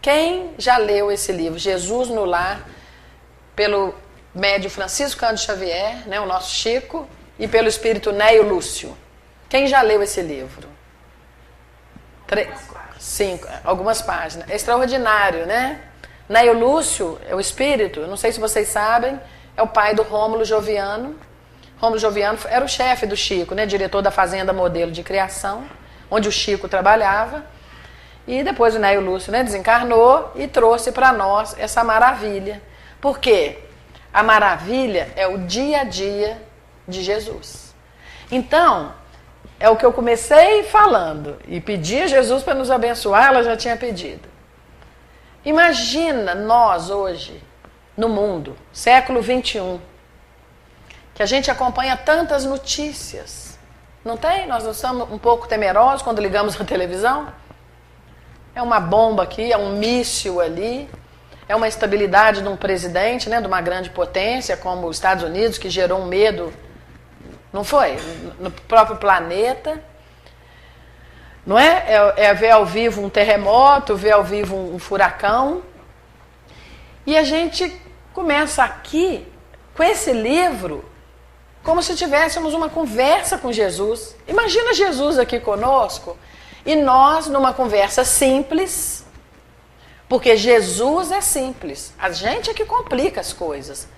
Quem já leu esse livro, Jesus no Lar, pelo médio Francisco Cândido Xavier, né, o nosso Chico, e pelo espírito Neio Lúcio? Quem já leu esse livro? 5, algumas páginas. É extraordinário, né? Neio Lúcio é o espírito, não sei se vocês sabem, é o pai do Rômulo Joviano. Rômulo Joviano era o chefe do Chico, né, diretor da Fazenda Modelo de Criação, onde o Chico trabalhava. E depois o Neio Lúcio, né, desencarnou e trouxe para nós essa maravilha. Por quê? A maravilha é o dia a dia de Jesus. Então, é o que eu comecei falando, e pedi a Jesus para nos abençoar, ela já tinha pedido. Imagina nós hoje, no mundo, século 21, que a gente acompanha tantas notícias. Não tem? Nós não estamos um pouco temerosos quando ligamos a televisão? É uma bomba aqui, é um míssil ali, é uma instabilidade de um presidente, né, de uma grande potência como os Estados Unidos, que gerou um medo, não foi? No próprio planeta. Não é? É ver ao vivo um terremoto, ver ao vivo um furacão. E a gente começa aqui, com esse livro, como se tivéssemos uma conversa com Jesus. Imagina Jesus aqui conosco e nós numa conversa simples, porque Jesus é simples. A gente é que complica as coisas.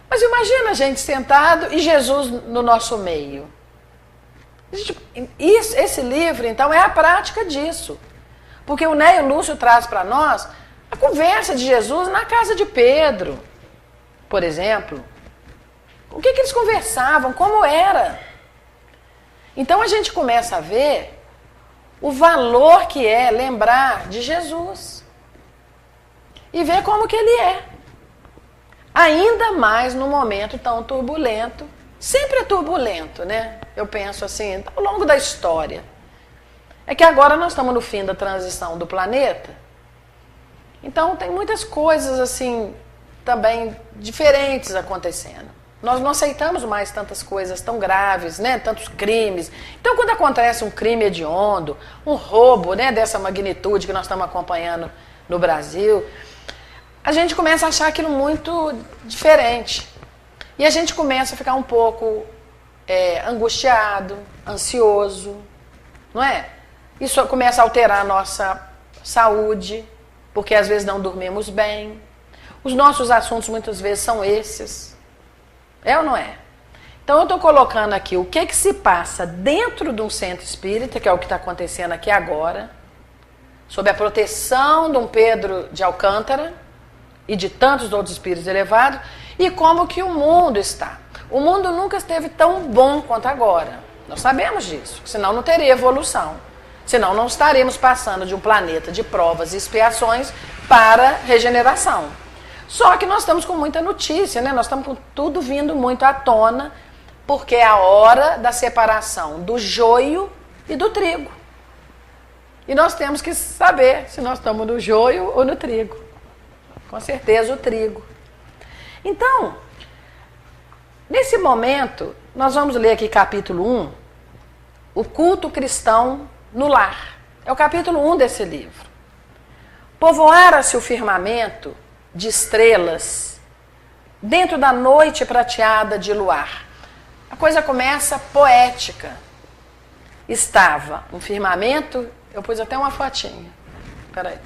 Mas imagina a gente sentado e Jesus no nosso meio. Esse livro, então, é a prática disso. Porque o Neio Lúcio traz para nós a conversa de Jesus na casa de Pedro, por exemplo. O que eles conversavam, como era. Então a gente começa a ver o valor que é lembrar de Jesus. E ver como que ele é. Ainda mais num momento tão turbulento. Sempre é turbulento, né? Eu penso assim, ao longo da história. É que agora nós estamos no fim da transição do planeta. Então tem muitas coisas assim, também diferentes acontecendo. Nós não aceitamos mais tantas coisas tão graves, né? Tantos crimes. Então quando acontece um crime hediondo, um roubo, né, dessa magnitude que nós estamos acompanhando no Brasil, a gente começa a achar aquilo muito diferente. E a gente começa a ficar um pouco angustiado, ansioso, não é? Isso começa a alterar a nossa saúde, porque às vezes não dormimos bem. Os nossos assuntos muitas vezes são esses. É ou não é? Então eu estou colocando aqui o que se passa dentro de um centro espírita, que é o que está acontecendo aqui agora, sob a proteção de um Pedro de Alcântara e de tantos outros espíritos elevados, e como que o mundo está. O mundo nunca esteve tão bom quanto agora. Nós sabemos disso, senão não teria evolução. Senão não estaremos passando de um planeta de provas e expiações para regeneração. Só que nós estamos com muita notícia, né? Nós estamos com tudo vindo muito à tona, porque é a hora da separação do joio e do trigo. E nós temos que saber se nós estamos no joio ou no trigo. Com certeza o trigo. Então, nesse momento, nós vamos ler aqui capítulo 1, o culto cristão no lar. É o capítulo 1 desse livro. Povoara-se o firmamento de estrelas dentro da noite prateada de luar. A coisa começa poética. Estava um firmamento, eu pus até uma fotinha. Peraí.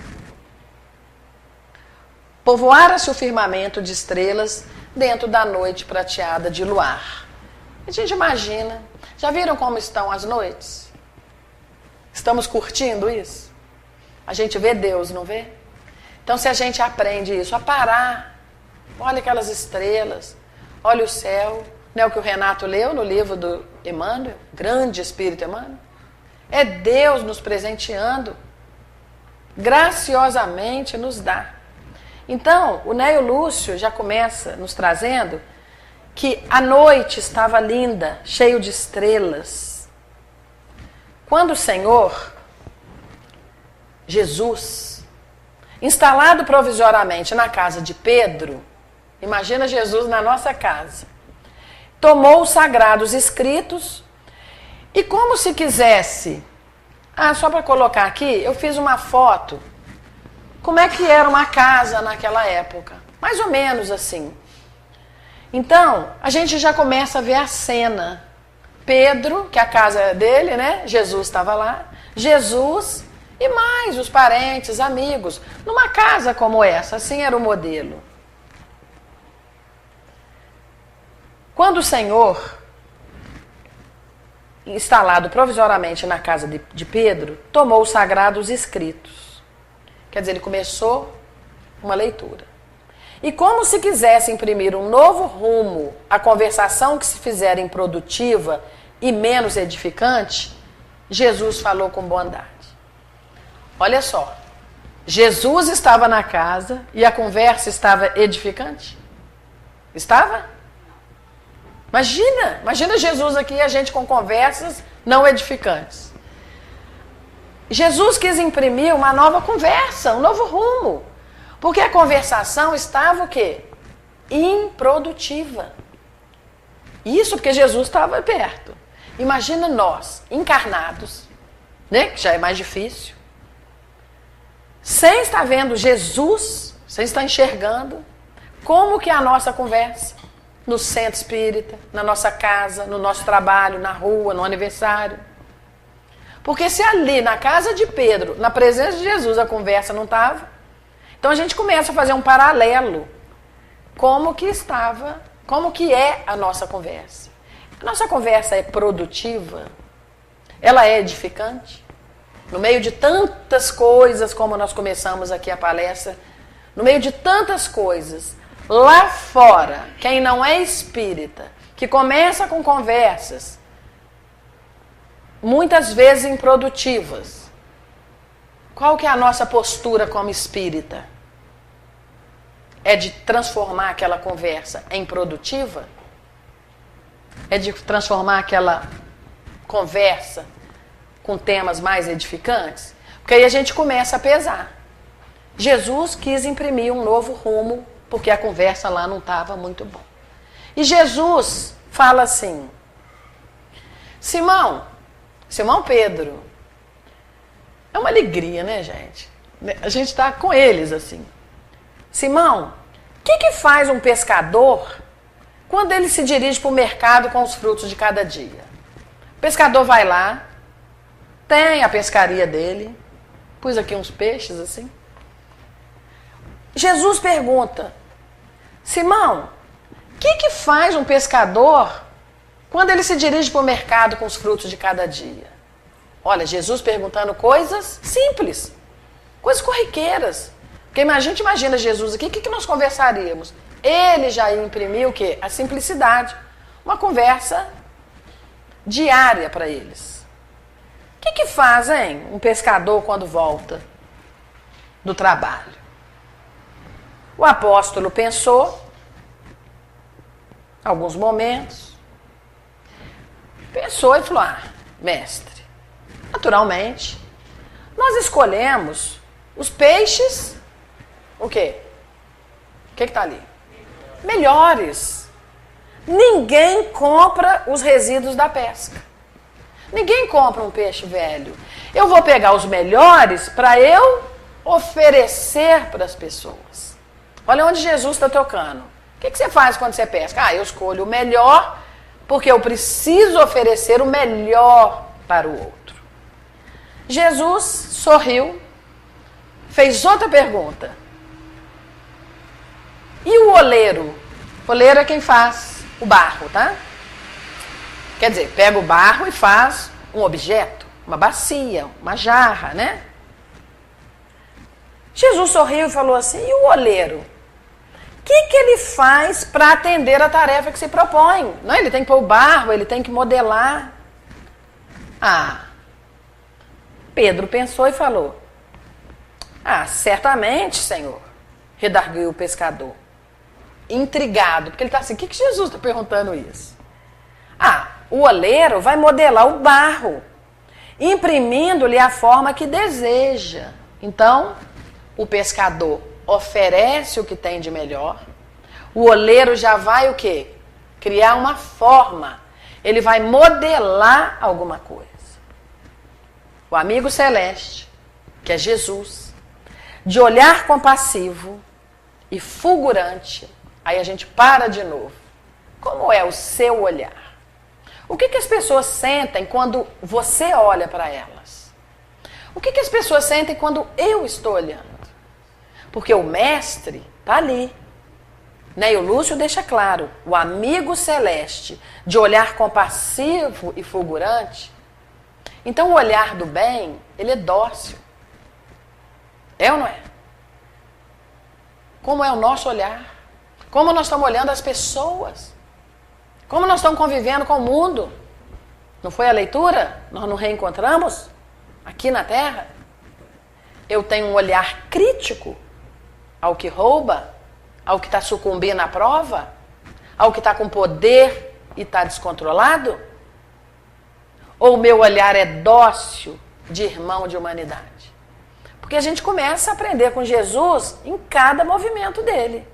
Povoara-se o firmamento de estrelas dentro da noite prateada de luar. A gente imagina. Já viram como estão as noites? Estamos curtindo isso? A gente vê Deus, não vê? Então se a gente aprende isso, a parar, olha aquelas estrelas, olha o céu, não é o que o Renato leu no livro do Emmanuel, grande Espírito Emmanuel? É Deus nos presenteando, graciosamente nos dá. Então, o Neio Lúcio já começa nos trazendo que a noite estava linda, cheio de estrelas. Quando o Senhor, Jesus, instalado provisoriamente na casa de Pedro, imagina Jesus na nossa casa, tomou os sagrados escritos e como se quisesse, só para colocar aqui, eu fiz uma foto como é que era uma casa naquela época. Mais ou menos assim. Então, a gente já começa a ver a cena. Pedro, que a casa é dele, né? Jesus estava lá. Jesus e mais os parentes, amigos. Numa casa como essa, assim era o modelo. Quando o Senhor, instalado provisoriamente na casa de Pedro, tomou os sagrados escritos. Quer dizer, ele começou uma leitura. E como se quisesse imprimir um novo rumo à conversação que se fizera improdutiva e menos edificante, Jesus falou com bondade. Olha só, Jesus estava na casa e a conversa estava edificante? Estava? Imagina Jesus aqui e a gente com conversas não edificantes. Jesus quis imprimir uma nova conversa, um novo rumo. Porque a conversação estava o quê? Improdutiva. Isso porque Jesus estava perto. Imagina nós, encarnados, né? Que já é mais difícil. Sem estar vendo Jesus, sem estar enxergando, como que é a nossa conversa? No centro espírita, na nossa casa, no nosso trabalho, na rua, no aniversário. Porque se ali, na casa de Pedro, na presença de Jesus, a conversa não estava, então a gente começa a fazer um paralelo. Como que estava, como que é a nossa conversa? A nossa conversa é produtiva? Ela é edificante? No meio de tantas coisas, como nós começamos aqui a palestra, no meio de tantas coisas, lá fora, quem não é espírita, que começa com conversas, muitas vezes improdutivas, qual que é a nossa postura como espírita? É de transformar aquela conversa em produtiva? É de transformar aquela conversa com temas mais edificantes? Porque aí a gente começa a pesar. Jesus quis imprimir um novo rumo, porque a conversa lá não estava muito bom. E Jesus fala assim, Simão Pedro, é uma alegria, né, gente? A gente está com eles assim. Simão, o que faz um pescador quando ele se dirige para o mercado com os frutos de cada dia? O pescador vai lá, tem a pescaria dele, pus aqui uns peixes assim. Jesus pergunta, Simão, o que faz um pescador quando ele se dirige para o mercado com os frutos de cada dia? Olha, Jesus perguntando coisas simples, coisas corriqueiras. Porque a gente imagina Jesus aqui, o que nós conversaríamos? Ele já imprimiu o quê? A simplicidade. Uma conversa diária para eles. O que faz, hein, um pescador quando volta do trabalho? O apóstolo pensou, alguns momentos, pensou e falou, mestre, naturalmente, nós escolhemos os peixes, o quê? O que está ali? Melhores. Ninguém compra os resíduos da pesca. Ninguém compra um peixe velho. Eu vou pegar os melhores para eu oferecer para as pessoas. Olha onde Jesus está tocando. O que você faz quando você pesca? Eu escolho o melhor porque eu preciso oferecer o melhor para o outro. Jesus sorriu, fez outra pergunta. E o oleiro? O oleiro é quem faz o barro, tá? Quer dizer, pega o barro e faz um objeto, uma bacia, uma jarra, né? Jesus sorriu e falou assim, e o oleiro? O que ele faz para atender a tarefa que se propõe? Não, ele tem que pôr o barro, ele tem que modelar. Pedro pensou e falou, certamente, Senhor, redarguiu o pescador, intrigado, porque ele está assim, o que Jesus está perguntando isso? O oleiro vai modelar o barro, imprimindo-lhe a forma que deseja. Então, o pescador oferece o que tem de melhor, o oleiro já vai o quê? Criar uma forma, ele vai modelar alguma coisa. O amigo celeste, que é Jesus, de olhar compassivo e fulgurante, aí a gente para de novo. Como é o seu olhar? O que as pessoas sentem quando você olha para elas? O que as pessoas sentem quando eu estou olhando? Porque o mestre está ali. Né? E o Lúcio deixa claro, o amigo celeste de olhar compassivo e fulgurante. Então o olhar do bem, ele é dócil. É ou não é? Como é o nosso olhar? Como nós estamos olhando as pessoas? Como nós estamos convivendo com o mundo? Não foi a leitura? Nós nos reencontramos aqui na Terra? Eu tenho um olhar crítico ao que rouba, ao que está sucumbindo à prova, ao que está com poder e está descontrolado? Ou o meu olhar é dócil de irmão de humanidade? Porque a gente começa a aprender com Jesus em cada movimento dele.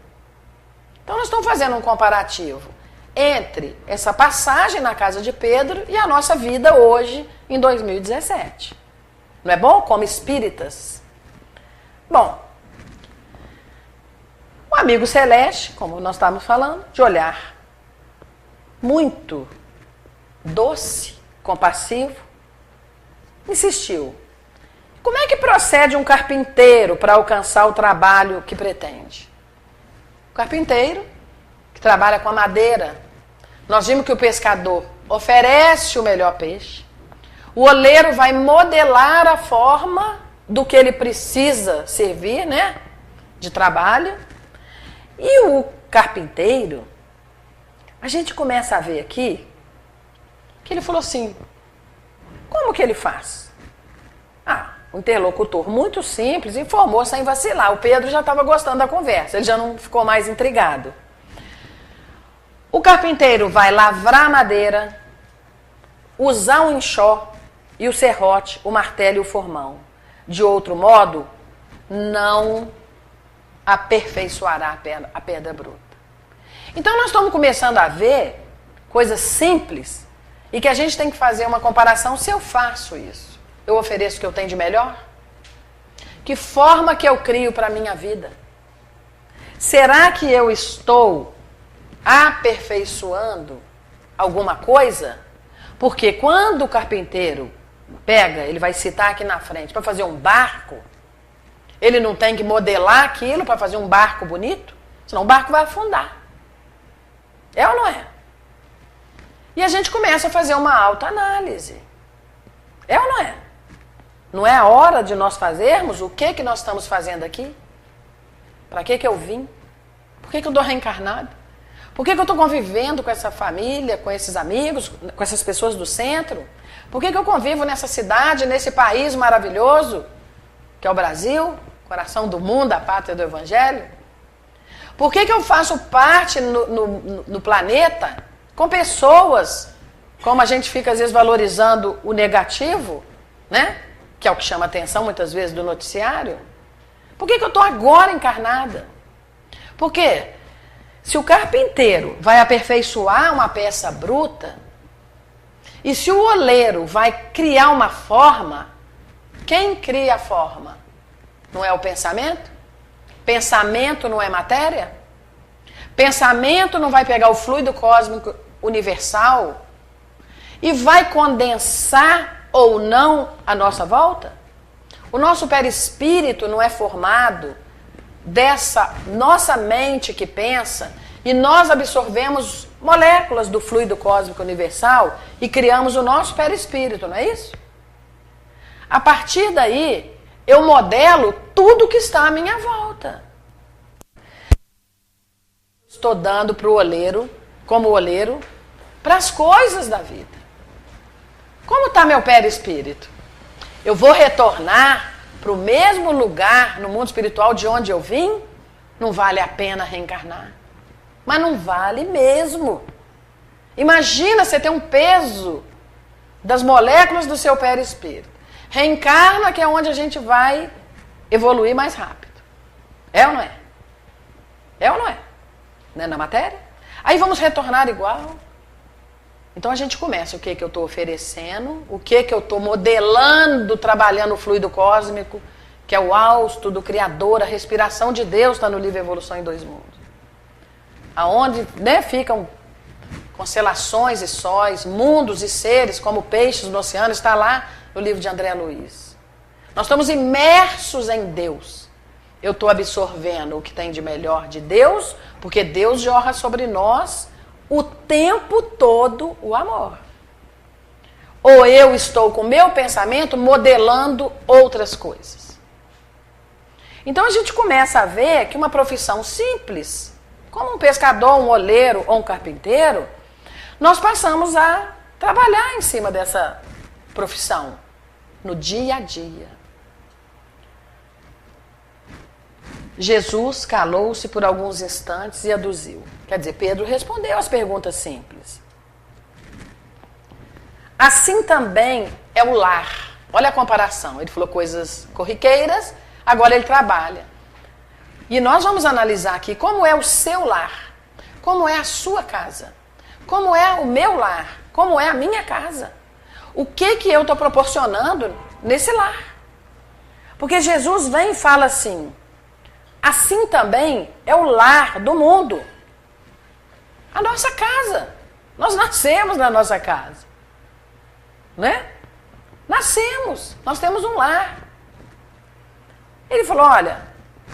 Então nós estamos fazendo um comparativo entre essa passagem na casa de Pedro e a nossa vida hoje, em 2017. Não é bom? Como espíritas. Bom, o amigo celeste, como nós estávamos falando, de olhar muito doce, compassivo, insistiu. Como é que procede um carpinteiro para alcançar o trabalho que pretende? O carpinteiro, que trabalha com a madeira. Nós vimos que o pescador oferece o melhor peixe. O oleiro vai modelar a forma do que ele precisa servir, né? De trabalho. E o carpinteiro, a gente começa a ver aqui que ele falou assim, como que ele faz? O interlocutor muito simples informou sem vacilar. O Pedro já estava gostando da conversa, ele já não ficou mais intrigado. O carpinteiro vai lavrar a madeira, usar o enxó e o serrote, o martelo e o formão. De outro modo, não aperfeiçoará a pedra bruta. Então nós estamos começando a ver coisas simples e que a gente tem que fazer uma comparação. Se eu faço isso, eu ofereço o que eu tenho de melhor? Que forma que eu crio para a minha vida? Será que eu estou aperfeiçoando alguma coisa? Porque quando o carpinteiro pega, ele vai citar aqui na frente, para fazer um barco, ele não tem que modelar aquilo para fazer um barco bonito? Senão o barco vai afundar. É ou não é? E a gente começa a fazer uma autoanálise. É ou não é? Não é a hora de nós fazermos o que nós estamos fazendo aqui? Para que eu vim? Por que eu estou reencarnado? Por que eu estou convivendo com essa família, com esses amigos, com essas pessoas do centro? Por que eu convivo nessa cidade, nesse país maravilhoso, que é o Brasil, coração do mundo, a pátria do Evangelho? Por que eu faço parte no planeta com pessoas, como a gente fica às vezes valorizando o negativo, né? Que é o que chama atenção muitas vezes do noticiário? Por que eu estou agora encarnada? Porque se o carpinteiro vai aperfeiçoar uma peça bruta, e se o oleiro vai criar uma forma, quem cria a forma? Não é o pensamento? Pensamento não é matéria? Pensamento não vai pegar o fluido cósmico universal e vai condensar ou não a nossa volta? O nosso perispírito não é formado dessa nossa mente que pensa e nós absorvemos moléculas do fluido cósmico universal e criamos o nosso perispírito, não é isso? A partir daí, eu modelo tudo que está à minha volta. Estou dando para o oleiro, como oleiro, para as coisas da vida. Como está meu perispírito? Eu vou retornar para o mesmo lugar no mundo espiritual de onde eu vim? Não vale a pena reencarnar. Mas não vale mesmo. Imagina você ter um peso das moléculas do seu perispírito. Reencarna, que é onde a gente vai evoluir mais rápido. É ou não é? É ou não é? Não é na matéria? Aí vamos retornar igual. Então a gente começa o que eu estou oferecendo, o que eu estou modelando, trabalhando o fluido cósmico que é o hausto do Criador, a respiração de Deus, está no livro Evolução em Dois Mundos. Aonde, né, ficam constelações e sóis, mundos e seres, como peixes no oceano, está lá no livro de André Luiz. Nós estamos imersos em Deus. Eu estou absorvendo o que tem de melhor de Deus, porque Deus jorra sobre nós o tempo todo o amor. Ou eu estou com o meu pensamento modelando outras coisas. Então a gente começa a ver que uma profissão simples, como um pescador, um oleiro ou um carpinteiro, nós passamos a trabalhar em cima dessa profissão, no dia a dia. Jesus calou-se por alguns instantes e aduziu. Quer dizer, Pedro respondeu as perguntas simples. Assim também é o lar. Olha a comparação. Ele falou coisas corriqueiras, agora ele trabalha. E nós vamos analisar aqui como é o seu lar, como é a sua casa, como é o meu lar, como é a minha casa. O que eu estou proporcionando nesse lar. Porque Jesus vem e fala assim, assim também é o lar do mundo. A nossa casa. Nós nascemos na nossa casa. Né? Nascemos. Nós temos um lar. Ele falou, olha,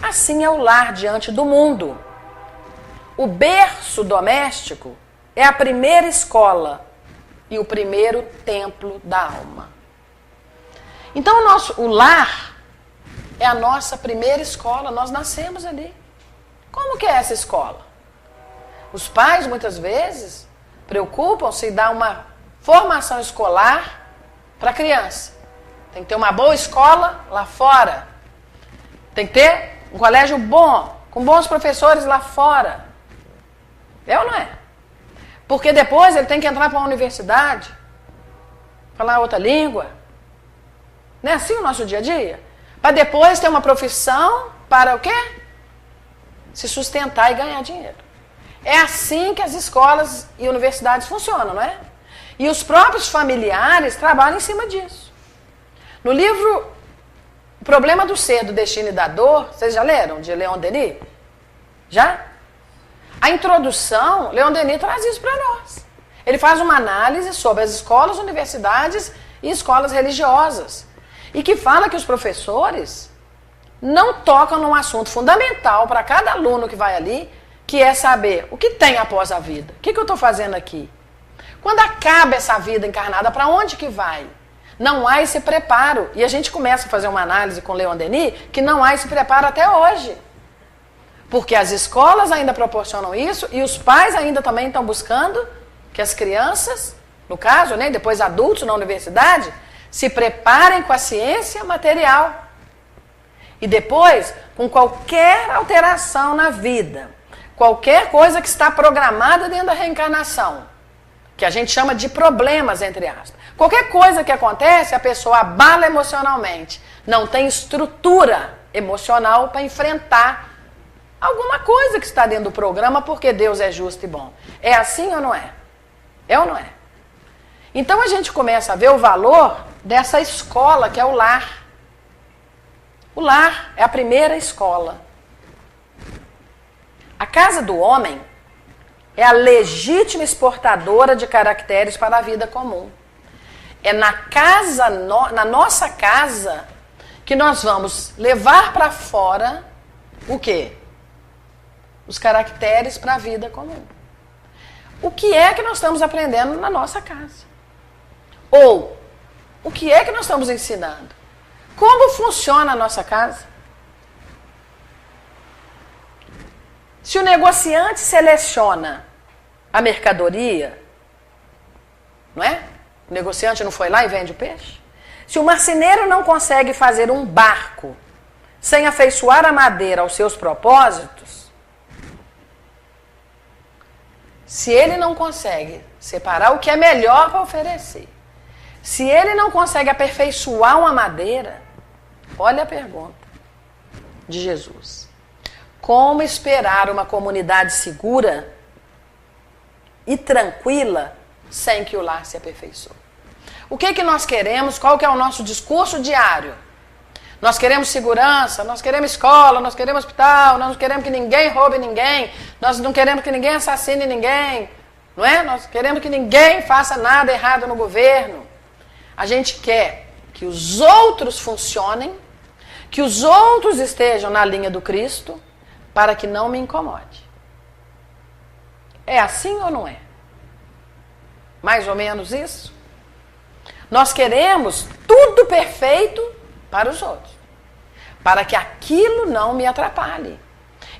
assim é o lar diante do mundo. O berço doméstico é a primeira escola e o primeiro templo da alma. Então o lar é a nossa primeira escola, nós nascemos ali. Como que é essa escola? Os pais, muitas vezes, preocupam-se em dar uma formação escolar para a criança. Tem que ter uma boa escola lá fora. Tem que ter um colégio bom, com bons professores lá fora. É ou não é? Porque depois ele tem que entrar para uma universidade, falar outra língua. Não é assim o nosso dia a dia? Para depois ter uma profissão para o quê? Se sustentar e ganhar dinheiro. É assim que as escolas e universidades funcionam, não é? E os próprios familiares trabalham em cima disso. No livro O Problema do Ser, do Destino e da Dor, vocês já leram? De Leon Denis? Já? A introdução, Leon Denis traz isso para nós. Ele faz uma análise sobre as escolas, universidades e escolas religiosas. E que fala que os professores não tocam num assunto fundamental para cada aluno que vai ali, que é saber o que tem após a vida. O que eu estou fazendo aqui? Quando acaba essa vida encarnada, para onde que vai? Não há esse preparo. E a gente começa a fazer uma análise com Leon Denis que não há esse preparo até hoje. Porque as escolas ainda proporcionam isso e os pais ainda também estão buscando que as crianças, no caso, né, depois adultos na universidade, se preparem com a ciência material. E depois, com qualquer alteração na vida, qualquer coisa que está programada dentro da reencarnação, que a gente chama de problemas, entre aspas. Qualquer coisa que acontece, a pessoa abala emocionalmente. Não tem estrutura emocional para enfrentar alguma coisa que está dentro do programa, porque Deus é justo e bom. É assim ou não é? É ou não é? Então a gente começa a ver o valor dessa escola que é o lar. O lar é a primeira escola. A casa do homem é a legítima exportadora de caracteres para a vida comum. É na nossa casa que nós vamos levar para fora o quê? Os caracteres para a vida comum. O que é que nós estamos aprendendo na nossa casa? Ou, o que é que nós estamos ensinando? Como funciona a nossa casa? Se o negociante seleciona a mercadoria, não é? O negociante não foi lá e vende o peixe? Se o marceneiro não consegue fazer um barco sem afeiçoar a madeira aos seus propósitos, se ele não consegue separar o que é melhor para oferecer, se ele não consegue aperfeiçoar uma madeira, olha a pergunta de Jesus. Como esperar uma comunidade segura e tranquila sem que o lar se aperfeiçoe? O que nós queremos? Qual que é o nosso discurso diário? Nós queremos segurança, nós queremos escola, nós queremos hospital, nós não queremos que ninguém roube ninguém, nós não queremos que ninguém assassine ninguém, não é? Nós queremos que ninguém faça nada errado no governo. A gente quer que os outros funcionem, que os outros estejam na linha do Cristo, para que não me incomode. É assim ou não é? Mais ou menos isso? Nós queremos tudo perfeito para os outros, para que aquilo não me atrapalhe.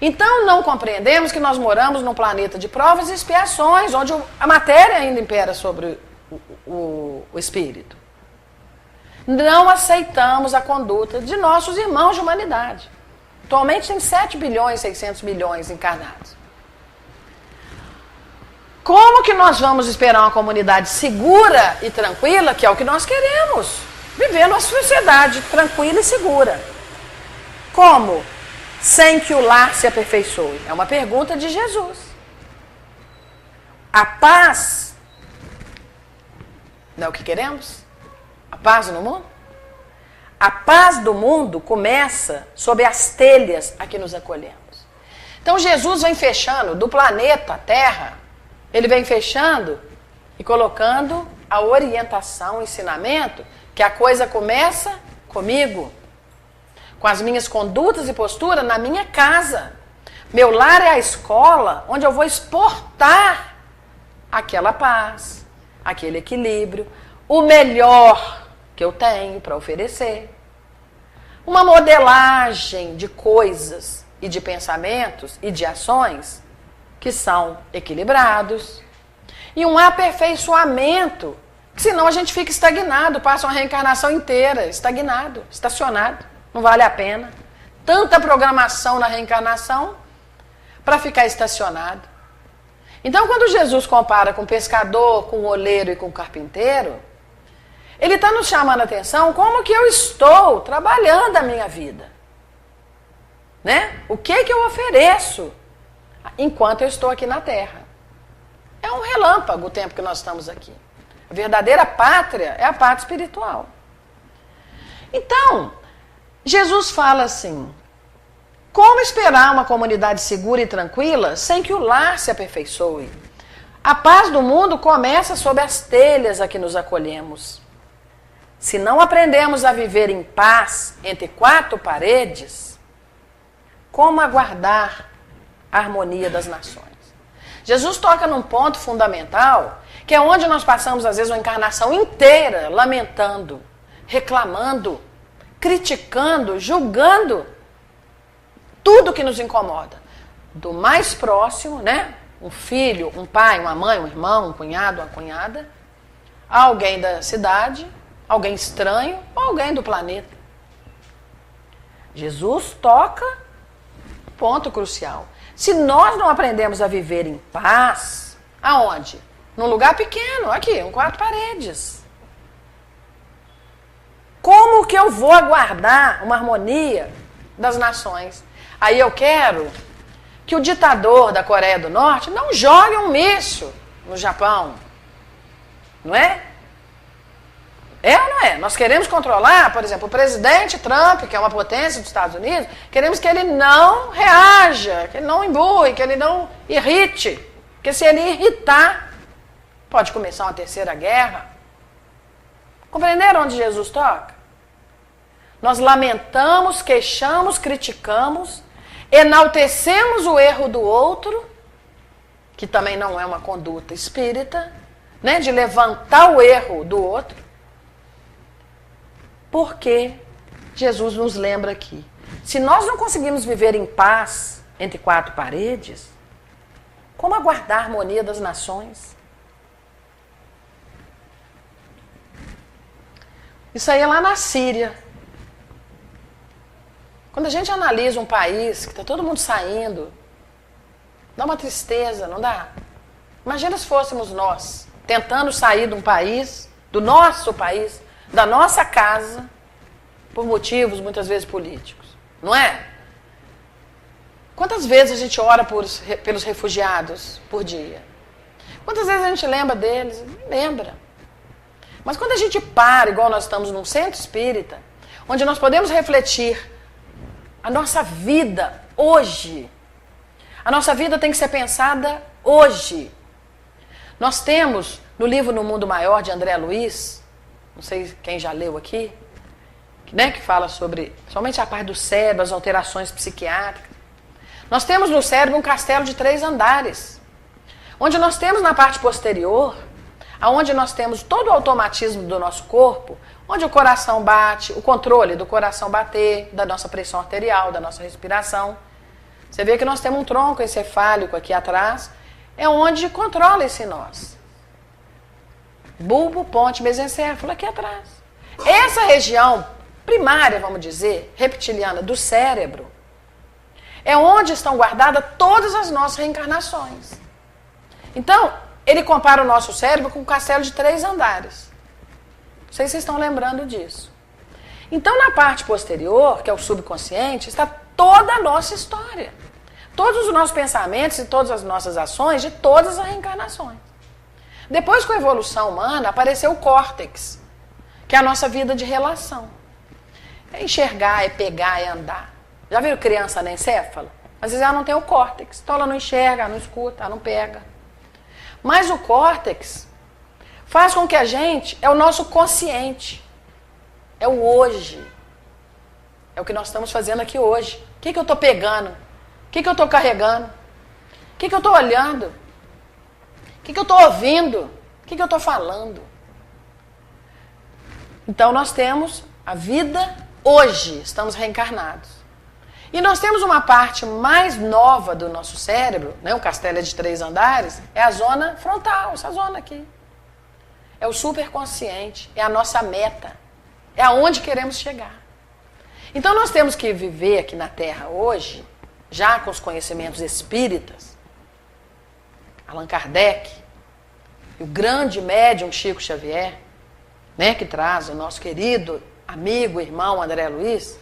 Então não compreendemos que nós moramos num planeta de provas e expiações, onde a matéria ainda impera sobre o espírito. Não aceitamos a conduta de nossos irmãos de humanidade. Atualmente tem 7 bilhões e 600 milhões encarnados. Como que nós vamos esperar uma comunidade segura e tranquila, que é o que nós queremos? Viver numa sociedade tranquila e segura. Como? Sem que o lar se aperfeiçoe. É uma pergunta de Jesus. A paz não é o que queremos? A paz no mundo? A paz do mundo começa sob as telhas a que nos acolhemos. Então Jesus vem fechando do planeta Terra, ele vem fechando e colocando a orientação, o ensinamento, que a coisa começa comigo, com as minhas condutas e posturas na minha casa. Meu lar é a escola onde eu vou exportar aquela paz, aquele equilíbrio, o melhor que eu tenho para oferecer. Uma modelagem de coisas e de pensamentos e de ações que são equilibrados. E um aperfeiçoamento, senão a gente fica estagnado, passa uma reencarnação inteira, estagnado, estacionado. Não vale a pena. Tanta programação na reencarnação para ficar estacionado. Então, quando Jesus compara com o pescador, com o oleiro e com o carpinteiro, ele está nos chamando a atenção como que eu estou trabalhando a minha vida. Né? O que eu ofereço enquanto eu estou aqui na Terra. É um relâmpago o tempo que nós estamos aqui. A verdadeira pátria é a pátria espiritual. Então, Jesus fala assim: como esperar uma comunidade segura e tranquila sem que o lar se aperfeiçoe? A paz do mundo começa sob as telhas a que nos acolhemos. Se não aprendemos a viver em paz entre 4 paredes, como aguardar a harmonia das nações? Jesus toca num ponto fundamental, que é onde nós passamos às vezes uma encarnação inteira lamentando, reclamando, criticando, julgando tudo que nos incomoda. Do mais próximo, né? Um filho, um pai, uma mãe, um irmão, um cunhado, uma cunhada, alguém da cidade, alguém estranho ou alguém do planeta. Jesus toca ponto crucial. Se nós não aprendemos a viver em paz, aonde? Num lugar pequeno, aqui, 4 paredes. Como que eu vou aguardar uma harmonia das nações? Aí eu quero que o ditador da Coreia do Norte não jogue um míssil no Japão. Não é? É ou não é? Nós queremos controlar, por exemplo, o presidente Trump, que é uma potência dos Estados Unidos, queremos que ele não reaja, que ele não emburre, que ele não irrite. Porque se ele irritar, pode começar uma terceira guerra. Compreenderam onde Jesus toca? Nós lamentamos, queixamos, criticamos, enaltecemos o erro do outro, que também não é uma conduta espírita, né, de levantar o erro do outro. Porque Jesus nos lembra aqui, se nós não conseguimos viver em paz entre 4 paredes, como aguardar a harmonia das nações? Isso aí é lá na Síria. Quando a gente analisa um país que está todo mundo saindo, dá uma tristeza, não dá? Imagina se fôssemos nós, tentando sair de um país, do nosso país, da nossa casa, por motivos muitas vezes políticos, não é? Quantas vezes a gente ora pelos refugiados por dia? Quantas vezes a gente lembra deles? Lembra. Mas quando a gente para, igual nós estamos num centro espírita, onde nós podemos refletir a nossa vida hoje. A nossa vida tem que ser pensada hoje. Nós temos no livro No Mundo Maior, de André Luiz, não sei quem já leu aqui, né, que fala sobre, somente a parte do cérebro, as alterações psiquiátricas. Nós temos no cérebro um castelo de 3 andares, onde nós temos na parte posterior, onde nós temos todo o automatismo do nosso corpo, onde o coração bate, o controle do coração bater, da nossa pressão arterial, da nossa respiração. Você vê que nós temos um tronco encefálico aqui atrás, é onde controla esse nós. Bulbo, ponte, mesencéfalo aqui atrás. Essa região primária, vamos dizer, reptiliana do cérebro, é onde estão guardadas todas as nossas reencarnações. Então, ele compara o nosso cérebro com um castelo de 3 andares. Não sei se vocês estão lembrando disso. Então, na parte posterior, que é o subconsciente, está toda a nossa história. Todos os nossos pensamentos e todas as nossas ações de todas as reencarnações. Depois, com a evolução humana, apareceu o córtex, que é a nossa vida de relação. É enxergar, é pegar, é andar. Já viram criança anencéfala? Às vezes ela não tem o córtex, então ela não enxerga, ela não escuta, ela não pega. Mas o córtex faz com que a gente, é o nosso consciente, é o hoje. É o que nós estamos fazendo aqui hoje. O que eu estou pegando? O que eu estou carregando? O que eu estou olhando? O que eu estou ouvindo? O que eu estou falando? Então nós temos a vida hoje, estamos reencarnados. E nós temos uma parte mais nova do nosso cérebro, né, o castelo é de 3 andares, é a zona frontal, essa zona aqui. É o superconsciente, é a nossa meta, é aonde queremos chegar. Então nós temos que viver aqui na Terra hoje, já com os conhecimentos espíritas, Allan Kardec, e o grande médium Chico Xavier, né, que traz o nosso querido amigo, irmão André Luiz.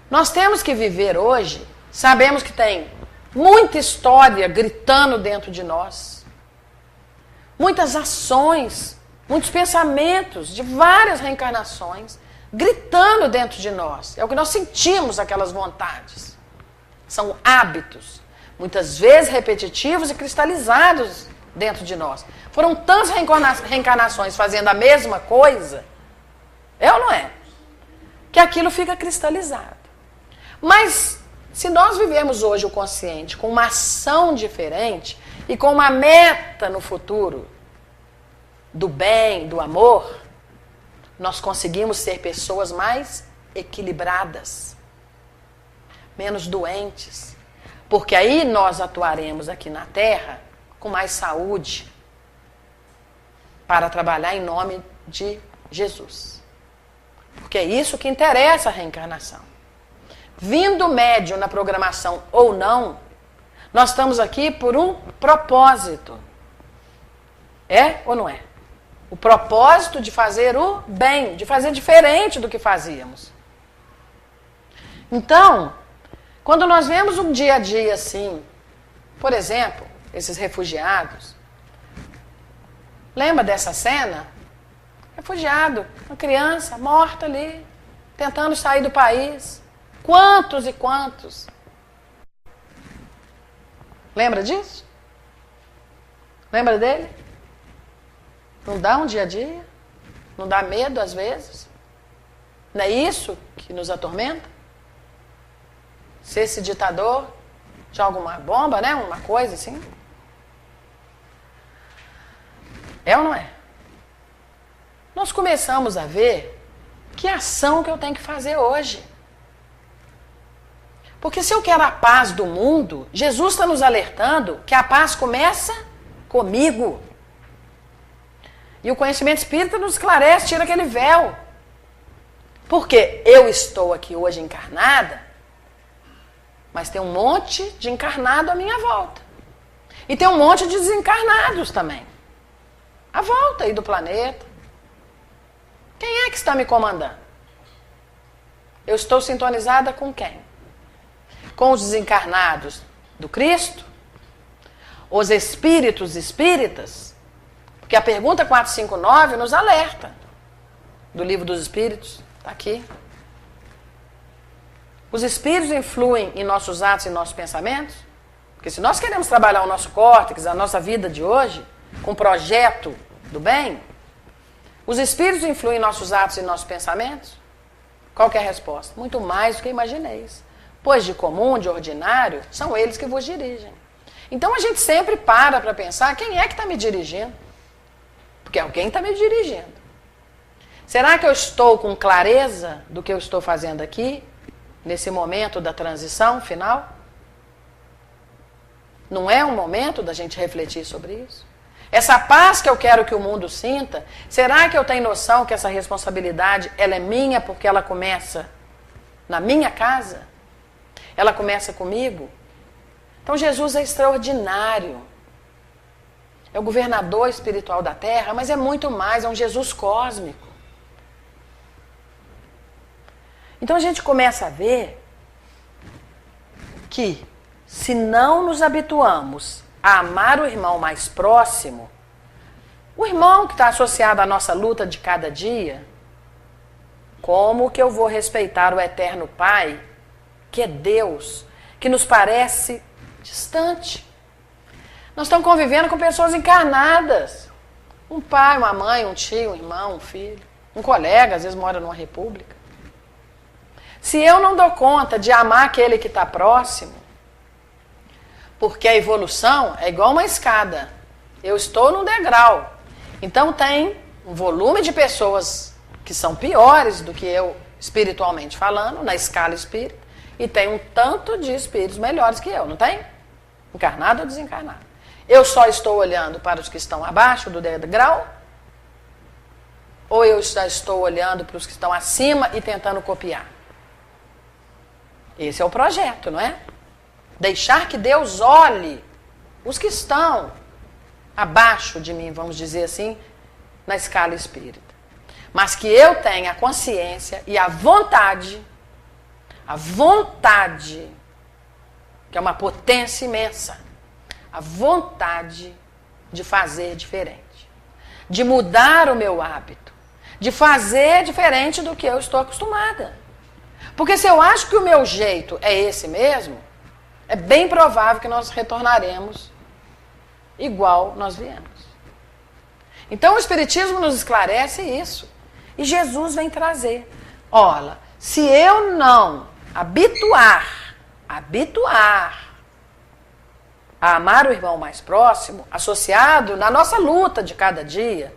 Nós temos que viver hoje, sabemos que tem muita história gritando dentro de nós, muitas ações, muitos pensamentos de várias reencarnações, gritando dentro de nós. É o que nós sentimos, aquelas vontades. São hábitos, muitas vezes repetitivos e cristalizados dentro de nós. Foram tantas reencarnações fazendo a mesma coisa, é ou não é? Que aquilo fica cristalizado. Mas, se nós vivemos hoje o consciente com uma ação diferente e com uma meta no futuro do bem, do amor, nós conseguimos ser pessoas mais equilibradas, menos doentes, porque aí nós atuaremos aqui na Terra com mais saúde para trabalhar em nome de Jesus. Porque é isso que interessa a reencarnação. Vindo médium na programação ou não, nós estamos aqui por um propósito. É ou não é? O propósito de fazer o bem, de fazer diferente do que fazíamos. Então, quando nós vemos um dia a dia assim, por exemplo, esses refugiados, lembra dessa cena? Refugiado, uma criança morta ali, tentando sair do país. Quantos e quantos? Lembra disso? Lembra dele? Não dá um dia a dia? Não dá medo às vezes? Não é isso que nos atormenta? Se esse ditador joga uma bomba, né? Uma coisa assim? É ou não é? Nós começamos a ver que ação que eu tenho que fazer hoje. Porque se eu quero a paz do mundo, Jesus está nos alertando que a paz começa comigo. E o conhecimento espírita nos esclarece, tira aquele véu. Porque eu estou aqui hoje encarnada, mas tem um monte de encarnado à minha volta. E tem um monte de desencarnados também. À volta aí do planeta. Quem é que está me comandando? Eu estou sintonizada com quem? Com os desencarnados do Cristo? Os espíritos espíritas? Porque a pergunta 459 nos alerta, do Livro dos Espíritos, Está aqui. Os espíritos influem em nossos atos e nossos pensamentos? Porque se nós queremos trabalhar o nosso córtex, a nossa vida de hoje, com um projeto do bem, os espíritos influem em nossos atos e nossos pensamentos? Qual que é a resposta? Muito mais do que imagineis. Pois de comum, de ordinário, são eles que vos dirigem. Então a gente sempre para pensar quem é que está me dirigindo. Porque alguém está me dirigindo. Será que eu estou com clareza do que eu estou fazendo aqui, nesse momento da transição final? Não é um momento da gente refletir sobre isso? Essa paz que eu quero que o mundo sinta, será que eu tenho noção que essa responsabilidade ela é minha porque ela começa na minha casa? Ela começa comigo? Então Jesus é extraordinário. É o governador espiritual da Terra, mas é muito mais, é um Jesus cósmico. Então a gente começa a ver que se não nos habituamos a amar o irmão mais próximo, o irmão que está associado à nossa luta de cada dia, como que eu vou respeitar o eterno Pai, que é Deus, que nos parece distante? Nós estamos convivendo com pessoas encarnadas. Um pai, uma mãe, um tio, um irmão, um filho, um colega, às vezes mora numa república. Se eu não dou conta de amar aquele que está próximo, porque a evolução é igual uma escada. Eu estou num degrau. Então tem um volume de pessoas que são piores do que eu, espiritualmente falando, na escala espírita, e tem um tanto de espíritos melhores que eu, não tem? Encarnado ou desencarnado. Eu só estou olhando para os que estão abaixo do degrau? Ou eu já estou olhando para os que estão acima e tentando copiar? Esse é o projeto, não é? Deixar que Deus olhe os que estão abaixo de mim, vamos dizer assim, na escala espírita. Mas que eu tenha a consciência e a vontade, que é uma potência imensa, a vontade de fazer diferente, de mudar o meu hábito, de fazer diferente do que eu estou acostumada. Porque se eu acho que o meu jeito é esse mesmo, é bem provável que nós retornaremos igual nós viemos. Então o Espiritismo nos esclarece isso. E Jesus vem trazer. Olha, se eu não habituar a amar o irmão mais próximo, associado na nossa luta de cada dia,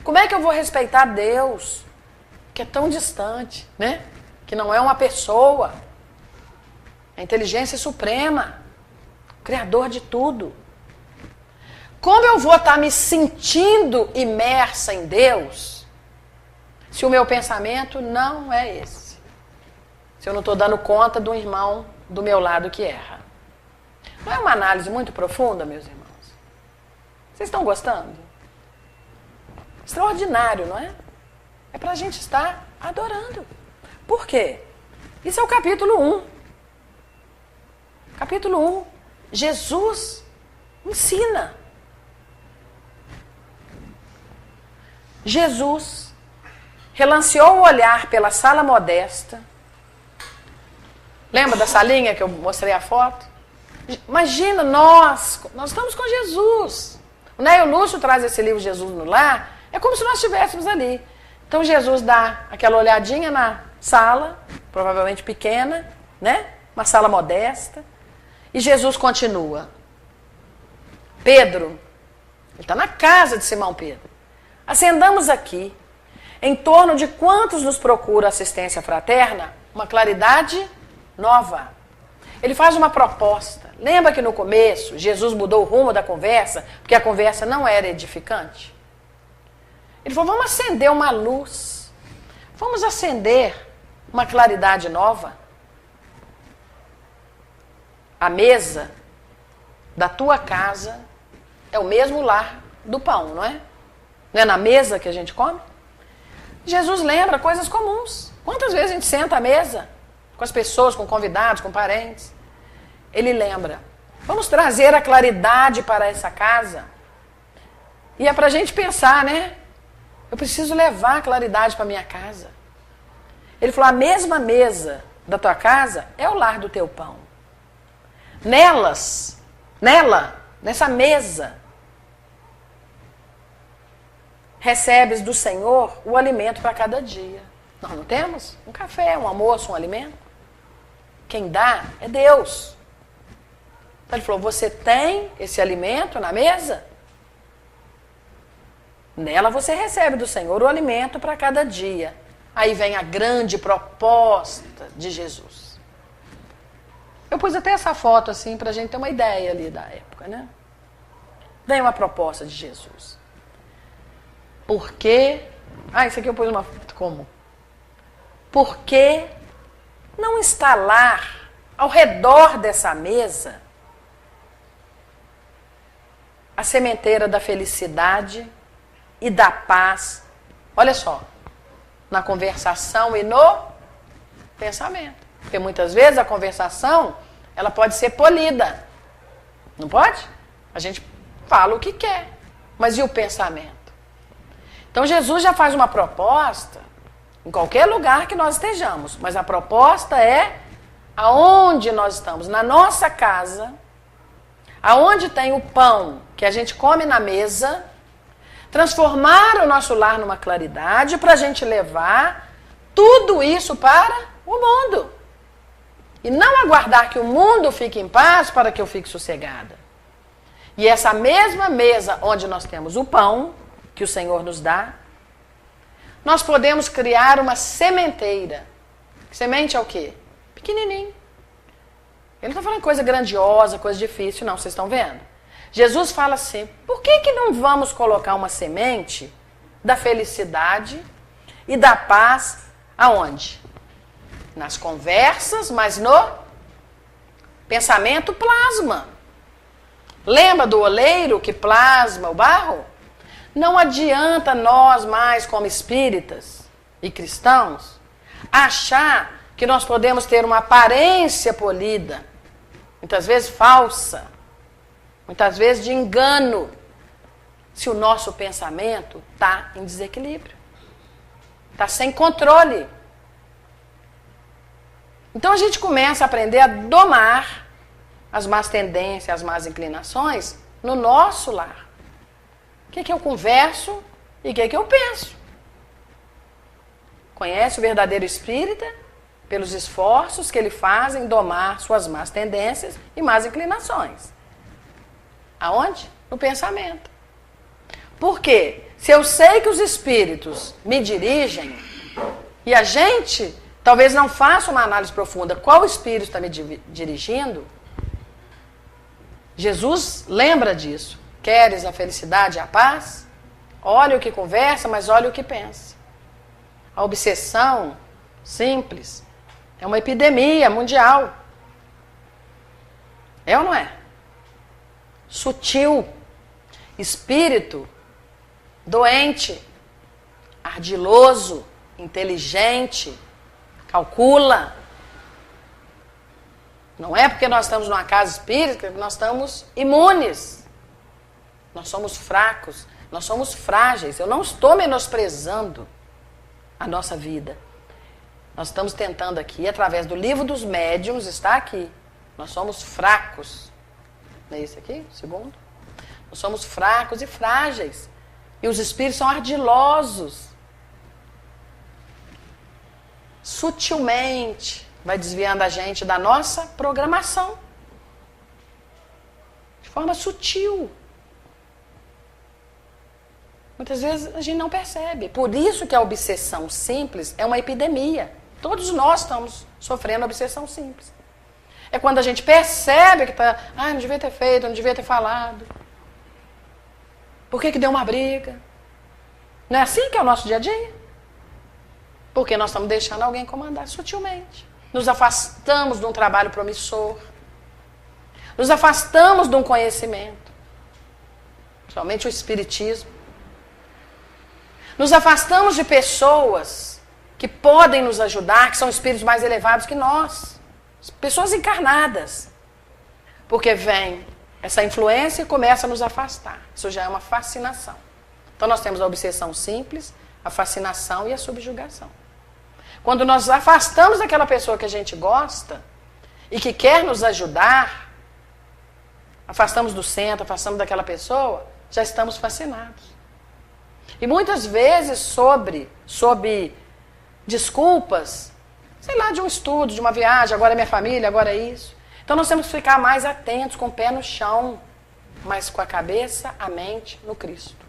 como é que eu vou respeitar Deus, que é tão distante, né? Que não é uma pessoa, a inteligência suprema, o criador de tudo. Como eu vou estar me sentindo imersa em Deus se o meu pensamento não é esse? Se eu não estou dando conta do irmão do meu lado que erra. Não é uma análise muito profunda, meus irmãos? Vocês estão gostando? Extraordinário, não é? É para a gente estar adorando. Por quê? Isso é o capítulo 1. Capítulo 1. Jesus ensina. Jesus relanceou o olhar pela sala modesta. Lembra da salinha que eu mostrei a foto? Imagina, nós estamos com Jesus. O Neio Lúcio traz esse livro Jesus no Lar, é como se nós estivéssemos ali. Então Jesus dá aquela olhadinha na sala, provavelmente pequena, né? Uma sala modesta. E Jesus continua. Pedro, ele está na casa de Simão Pedro. Acendamos aqui, em torno de quantos nos procura assistência fraterna, uma claridade nova. Ele faz uma proposta. Lembra que no começo Jesus mudou o rumo da conversa, porque a conversa não era edificante? Ele falou, vamos acender uma luz. Vamos acender uma claridade nova. A mesa da tua casa é o mesmo lar do pão, não é? Não é na mesa que a gente come? Jesus lembra coisas comuns. Quantas vezes a gente senta à mesa com as pessoas, com convidados, com parentes? Ele lembra. Vamos trazer a claridade para essa casa. E é para a gente pensar, né? Eu preciso levar a claridade para minha casa. Ele falou, a mesma mesa da tua casa é o lar do teu pão. Nessa mesa, recebes do Senhor o alimento para cada dia. Nós não temos? Um café, um almoço, um alimento. Quem dá é Deus. Então ele falou, você tem esse alimento na mesa? Nela você recebe do Senhor o alimento para cada dia. Aí vem a grande proposta de Jesus. Eu pus até essa foto assim para a gente ter uma ideia ali da época, né? Vem uma proposta de Jesus. Por quê? Isso aqui eu pus uma foto comum. Por que não instalar ao redor dessa mesa a sementeira da felicidade e da paz? Olha só, na conversação e no pensamento. Porque muitas vezes a conversação, ela pode ser polida. Não pode? A gente fala o que quer. Mas e o pensamento? Então Jesus já faz uma proposta em qualquer lugar que nós estejamos. Mas a proposta é aonde nós estamos, na nossa casa, aonde tem o pão que a gente come na mesa, transformar o nosso lar numa claridade para a gente levar tudo isso para o mundo. E não aguardar que o mundo fique em paz para que eu fique sossegada. E essa mesma mesa onde nós temos o pão, que o Senhor nos dá, nós podemos criar uma sementeira. Semente é o quê? Pequenininho. Ele não está falando coisa grandiosa, coisa difícil, não, vocês estão vendo? Jesus fala assim, por que não vamos colocar uma semente da felicidade e da paz aonde? Nas conversas, mas no pensamento plasma. Lembra do oleiro que plasma o barro? Não adianta nós mais, como espíritas e cristãos, achar que nós podemos ter uma aparência polida, muitas vezes falsa, muitas vezes de engano, se o nosso pensamento está em desequilíbrio, está sem controle. Então a gente começa a aprender a domar as más tendências, as más inclinações no nosso lar. O que eu converso e o que eu penso. Conhece o verdadeiro espírita pelos esforços que ele faz em domar suas más tendências e más inclinações. Aonde? No pensamento. Por quê? Se eu sei que os espíritos me dirigem e a gente talvez não faça uma análise profunda qual espírito está me dirigindo, Jesus lembra disso. Queres a felicidade e a paz? Olha o que conversa, mas olha o que pensa. A obsessão simples é uma epidemia mundial. É ou não é? Sutil, espírito doente, ardiloso, inteligente, calcula. Não é porque nós estamos numa casa espírita que nós estamos imunes. Nós somos fracos, nós somos frágeis. Eu não estou menosprezando a nossa vida. Nós estamos tentando aqui, através do livro dos médiuns, está aqui. Nós somos fracos. Não é isso aqui? Segundo? Nós somos fracos e frágeis. E os espíritos são ardilosos. Sutilmente vai desviando a gente da nossa programação. De forma sutil. Muitas vezes a gente não percebe. Por isso que a obsessão simples é uma epidemia. Todos nós estamos sofrendo obsessão simples. É quando a gente percebe que está, não devia ter feito, não devia ter falado. Por que deu uma briga? Não é assim que é o nosso dia a dia? Porque nós estamos deixando alguém comandar sutilmente. Nos afastamos de um trabalho promissor. Nos afastamos de um conhecimento. Somente o espiritismo. Nos afastamos de pessoas que podem nos ajudar, que são espíritos mais elevados que nós. Pessoas encarnadas. Porque vem essa influência e começa a nos afastar. Isso já é uma fascinação. Então nós temos a obsessão simples, a fascinação e a subjugação. Quando nós afastamos daquela pessoa que a gente gosta e que quer nos ajudar, afastamos do centro, afastamos daquela pessoa, já estamos fascinados. E muitas vezes sob desculpas, sei lá, de um estudo, de uma viagem, agora é minha família, agora é isso. Então nós temos que ficar mais atentos, com o pé no chão, mas com a cabeça, a mente no Cristo.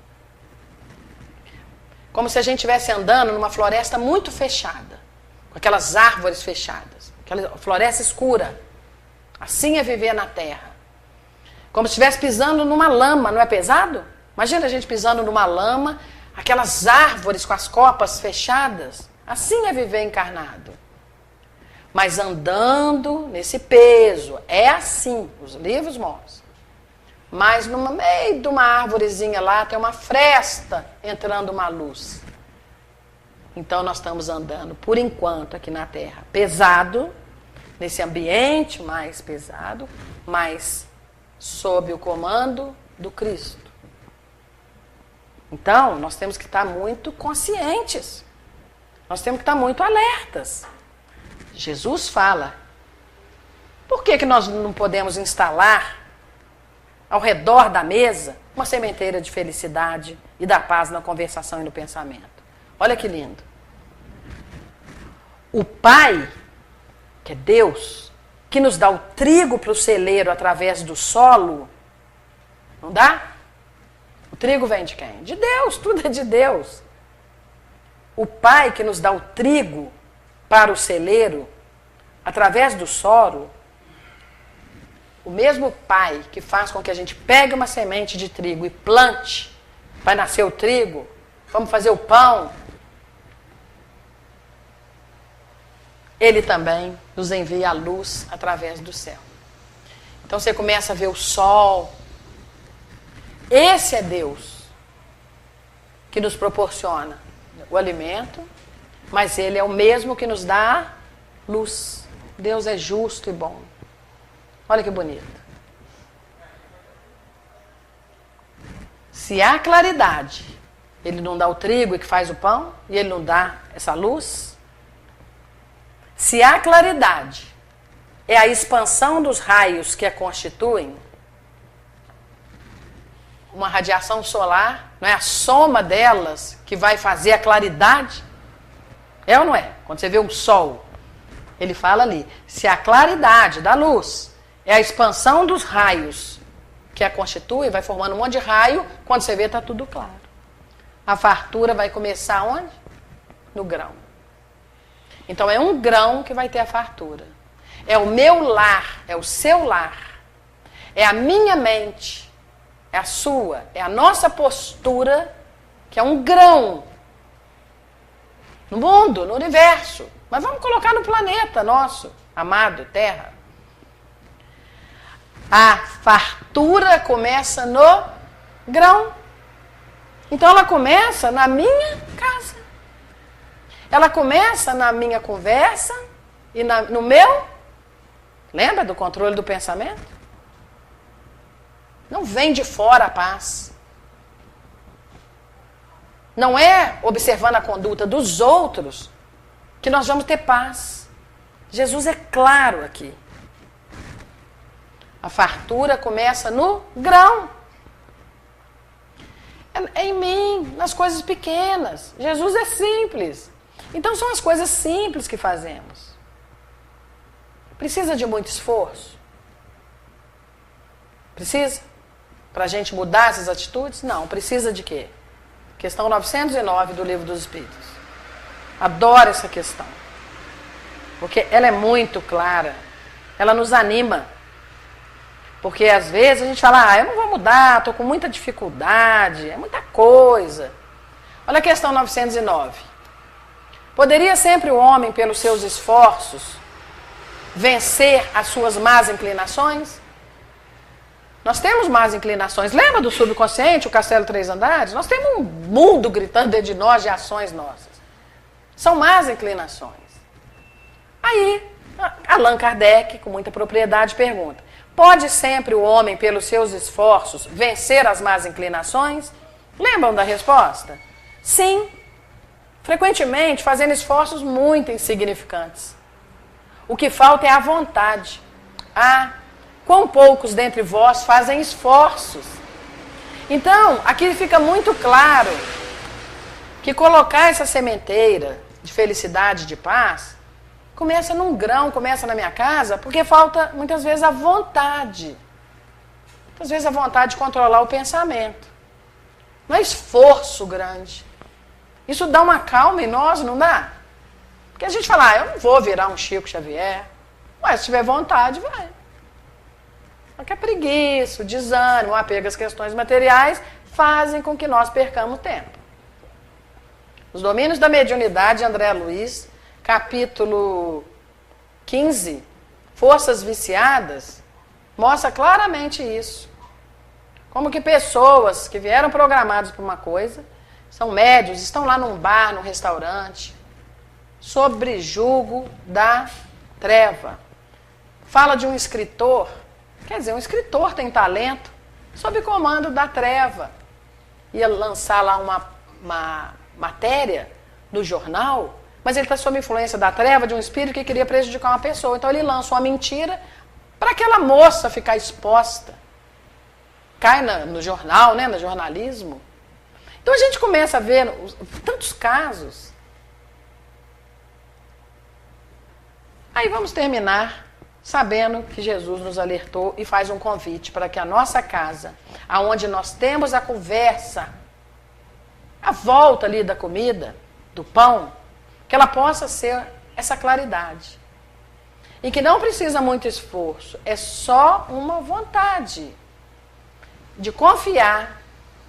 Como se a gente estivesse andando numa floresta muito fechada, com aquelas árvores fechadas, aquela floresta escura. Assim é viver na terra. Como se estivesse pisando numa lama, não é pesado? Imagina a gente pisando numa lama, aquelas árvores com as copas fechadas. Assim é viver encarnado. Mas andando nesse peso, é assim, os livros mostram. Mas no meio de uma árvorezinha lá tem uma fresta entrando uma luz. Então nós estamos andando, por enquanto, aqui na Terra, pesado, nesse ambiente mais pesado, mas sob o comando do Cristo. Então, nós temos que estar muito conscientes. Nós temos que estar muito alertas. Jesus fala. Por que nós não podemos instalar ao redor da mesa uma sementeira de felicidade e da paz na conversação e no pensamento? Olha que lindo. O Pai, que é Deus, que nos dá o trigo para o celeiro através do solo, não dá? O trigo vem de quem? De Deus, tudo é de Deus. O Pai que nos dá o trigo para o celeiro, através do solo, o mesmo Pai que faz com que a gente pegue uma semente de trigo e plante, vai nascer o trigo, vamos fazer o pão, Ele também nos envia a luz através do céu. Então você começa a ver o sol. Esse é Deus que nos proporciona o alimento, mas Ele é o mesmo que nos dá luz. Deus é justo e bom. Olha que bonito. Se há claridade, Ele não dá o trigo e que faz o pão, e Ele não dá essa luz. Se há claridade, é a expansão dos raios que a constituem. Uma radiação solar, não é a soma delas que vai fazer a claridade? É ou não é? Quando você vê um sol, ele fala ali, se a claridade da luz é a expansão dos raios que a constitui, vai formando um monte de raio, quando você vê está tudo claro. A fartura vai começar onde? No grão. Então é um grão que vai ter a fartura. É o meu lar, é o seu lar. É a minha mente, é a sua, é a nossa postura, que é um grão no mundo, no universo. Mas vamos colocar no planeta nosso, amado, Terra. A fartura começa no grão. Então ela começa na minha casa. Ela começa na minha conversa e no meu. Lembra do controle do pensamento? Não vem de fora a paz. Não é observando a conduta dos outros que nós vamos ter paz. Jesus é claro aqui. A fartura começa no grão. É em mim, nas coisas pequenas. Jesus é simples. Então são as coisas simples que fazemos. Precisa de muito esforço? Precisa? Para a gente mudar essas atitudes? Não. Precisa de quê? Questão 909 do Livro dos Espíritos. Adoro essa questão. Porque ela é muito clara. Ela nos anima. Porque às vezes a gente fala, eu não vou mudar, estou com muita dificuldade, é muita coisa. Olha a questão 909. Poderia sempre o homem, pelos seus esforços, vencer as suas más inclinações? Nós temos más inclinações. Lembra do subconsciente, o Castelo Três Andares? Nós temos um mundo gritando dentro de nós de ações nossas. São más inclinações. Aí, Allan Kardec, com muita propriedade, pergunta: pode sempre o homem, pelos seus esforços, vencer as más inclinações? Lembram da resposta? Sim. frequentemente fazendo esforços muito insignificantes. O que falta é a vontade. Ah, quão poucos dentre vós fazem esforços. Então, aqui fica muito claro que colocar essa sementeira de felicidade, de paz, começa num grão, começa na minha casa, porque falta muitas vezes a vontade. Muitas vezes a vontade de controlar o pensamento. Não é esforço grande. Isso dá uma calma em nós, não dá? Porque a gente fala, eu não vou virar um Chico Xavier. Mas se tiver vontade, vai. Só que a preguiça, o desânimo, o apego às questões materiais fazem com que nós percamos tempo. Os Domínios da Mediunidade, André Luiz, capítulo 15, Forças Viciadas, mostra claramente isso. Como que pessoas que vieram programadas por uma coisa, são médios, estão lá num bar, num restaurante, sob jugo da treva. Fala de um escritor, quer dizer, um escritor tem talento, sob comando da treva. Ia lançar lá uma matéria no jornal, mas ele está sob influência da treva, de um espírito que queria prejudicar uma pessoa. Então ele lança uma mentira para aquela moça ficar exposta. Cai no jornal, né, no jornalismo. Então a gente começa a ver tantos casos. Aí vamos terminar sabendo que Jesus nos alertou e faz um convite para que a nossa casa, aonde nós temos a conversa, a volta ali da comida, do pão, que ela possa ser essa claridade. E que não precisa muito esforço, é só uma vontade de confiar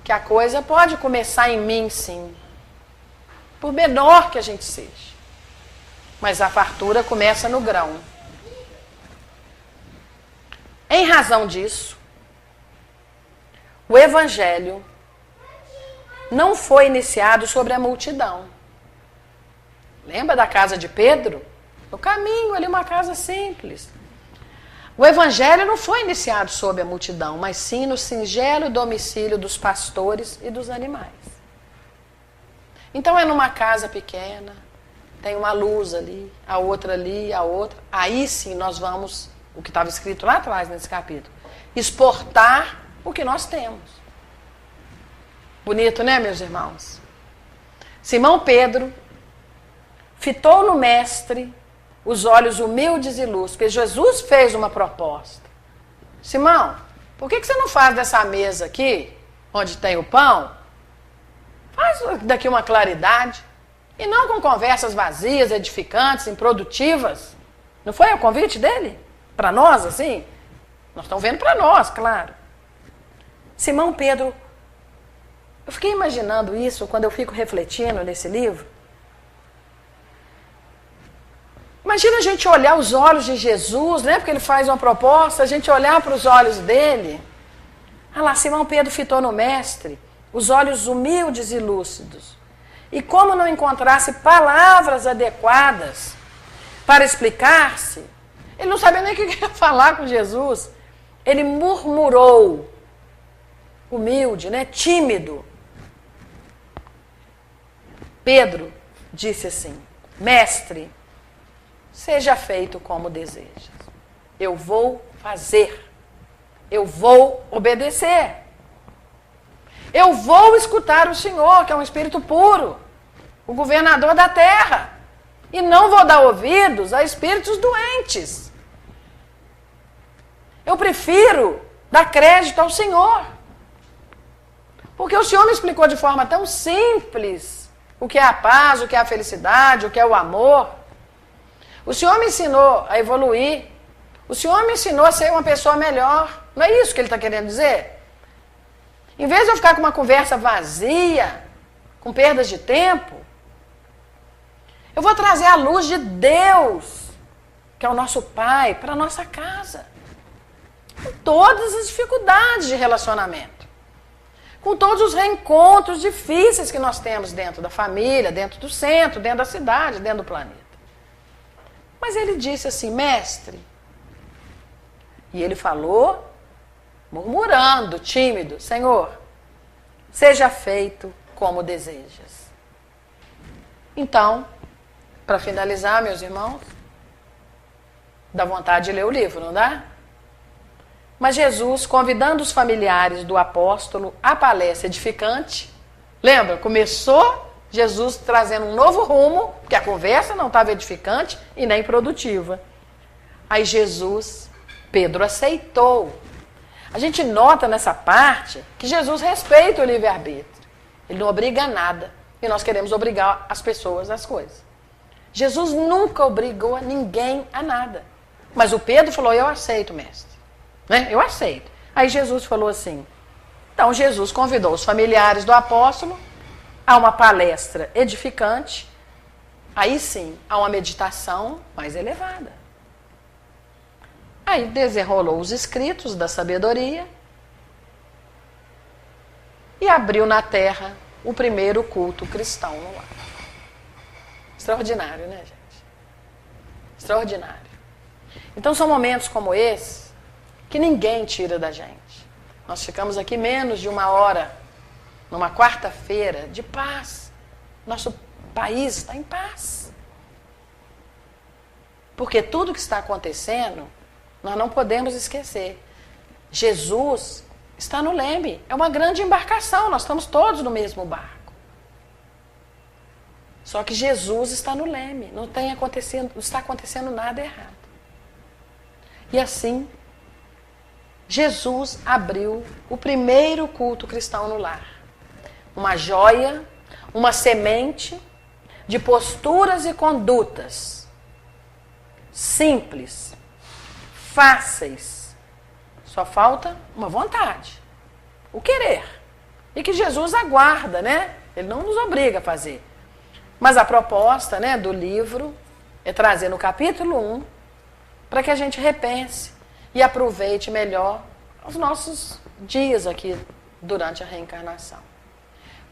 que a coisa pode começar em mim, sim, por menor que a gente seja. Mas a fartura começa no grão. Em razão disso, o Evangelho não foi iniciado sobre a multidão. Lembra da casa de Pedro? No caminho, ali uma casa simples. O Evangelho não foi iniciado sobre a multidão, mas sim no singelo domicílio dos pastores e dos animais. Então é numa casa pequena, tem uma luz ali, a outra ali, a outra. Aí sim nós vamos, o que estava escrito lá atrás nesse capítulo, exportar o que nós temos. Bonito, né, meus irmãos? Simão Pedro fitou no mestre os olhos humildes e lúcidos, porque Jesus fez uma proposta. Simão, por que você não faz dessa mesa aqui, onde tem o pão, faz daqui uma claridade, e não com conversas vazias, edificantes, improdutivas? Não foi o convite dele? Para nós, assim? Nós estamos vendo para nós, claro. Simão Pedro, eu fiquei imaginando isso quando eu fico refletindo nesse livro. Imagina a gente olhar os olhos de Jesus, né? Porque ele faz uma proposta, a gente olhar para os olhos dele. Ah lá, Simão Pedro fitou no mestre, os olhos humildes e lúcidos. E como não encontrasse palavras adequadas para explicar-se, ele não sabia nem o que ia falar com Jesus. Ele murmurou, humilde, né? Tímido. Pedro disse assim: mestre, seja feito como desejas. Eu vou fazer. Eu vou obedecer. Eu vou escutar o Senhor, que é um espírito puro, o governador da terra. E não vou dar ouvidos a espíritos doentes. Eu prefiro dar crédito ao Senhor. Porque o Senhor me explicou de forma tão simples o que é a paz, o que é a felicidade, o que é o amor. O Senhor me ensinou a evoluir. O Senhor me ensinou a ser uma pessoa melhor. Não é isso que ele está querendo dizer? Em vez de eu ficar com uma conversa vazia, com perdas de tempo, eu vou trazer a luz de Deus, que é o nosso Pai, para a nossa casa. Com todas as dificuldades de relacionamento. Com todos os reencontros difíceis que nós temos dentro da família, dentro do centro, dentro da cidade, dentro do planeta. Mas ele disse assim: mestre, e ele falou, murmurando, tímido: Senhor, seja feito como desejas. Então, para finalizar, meus irmãos, dá vontade de ler o livro, não dá? Mas Jesus, convidando os familiares do apóstolo à palestra edificante, lembra? Começou Jesus trazendo um novo rumo, porque a conversa não estava edificante e nem produtiva. Aí Pedro aceitou. A gente nota nessa parte que Jesus respeita o livre-arbítrio. Ele não obriga a nada. E nós queremos obrigar as pessoas às coisas. Jesus nunca obrigou ninguém a nada. Mas o Pedro falou, eu aceito, mestre. Né? Eu aceito. Aí Jesus falou assim. Então Jesus convidou os familiares do apóstolo a uma palestra edificante. Aí sim, a uma meditação mais elevada. Aí desenrolou os escritos da sabedoria e abriu na terra o primeiro culto cristão no lar. Extraordinário, né, gente? Extraordinário. Então são momentos como esse que ninguém tira da gente. Nós ficamos aqui menos de uma hora, numa quarta-feira, de paz. Nosso país está em paz. Porque tudo que está acontecendo, nós não podemos esquecer. Jesus está no leme. É uma grande embarcação. Nós estamos todos no mesmo barco. Só que Jesus está no leme. Não está acontecendo nada errado. E assim, Jesus abriu o primeiro culto cristão no lar. Uma joia, uma semente de posturas e condutas simples, fáceis. Só falta uma vontade, o querer. E que Jesus aguarda, né? Ele não nos obriga a fazer. Mas a proposta, né, do livro é trazer no capítulo 1 para que a gente repense e aproveite melhor os nossos dias aqui durante a reencarnação.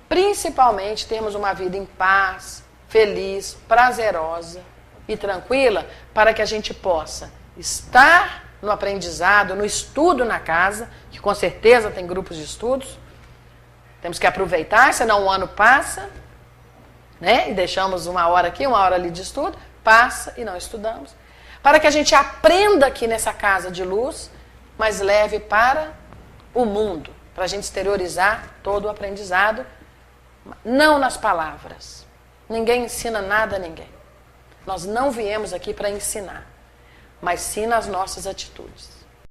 Principalmente termos uma vida em paz, feliz, prazerosa e tranquila, para que a gente possa estar no aprendizado, no estudo na casa, que com certeza tem grupos de estudos. Temos que aproveitar, senão o ano passa, né? E deixamos uma hora aqui, uma hora ali de estudo, passa e não estudamos. Para que a gente aprenda aqui nessa casa de luz, mas leve para o mundo, para a gente exteriorizar todo o aprendizado, não nas palavras. Ninguém ensina nada a ninguém. Nós não viemos aqui para ensinar, mas sim nas nossas atitudes.